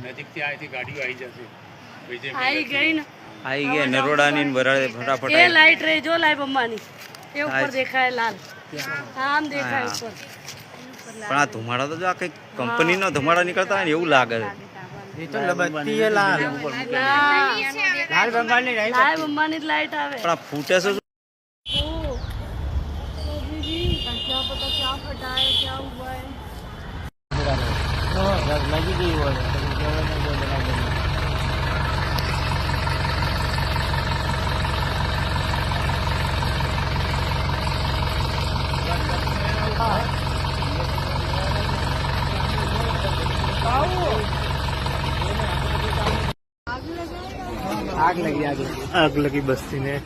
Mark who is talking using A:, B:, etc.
A: નજીકથી આથી ગાડીઓ આવી જશે
B: આવી ગઈ ને
C: આવી ગયા નરોડાની વરાળે ફટાફટ
B: એ લાઈટ રે જો લાઈવ અંબાની એ ઉપર દેખાય લાલ આમ દેખાય ઉપર
C: પણ આ ધુમાડા તો જો આ કઈ કંપનીનો ધુમાડા નીકળતા હોય ને એવું લાગે છે
D: એ તો લબત્તી है लाल लाल बंगाली नहीं
B: લાઈવ અંબાની લાઈટ આવે
C: પણ આ ફૂટે છે
B: क्या पता क्या फटा है क्या हुआ है
D: लगी गई वो आग लगी बस्ती में।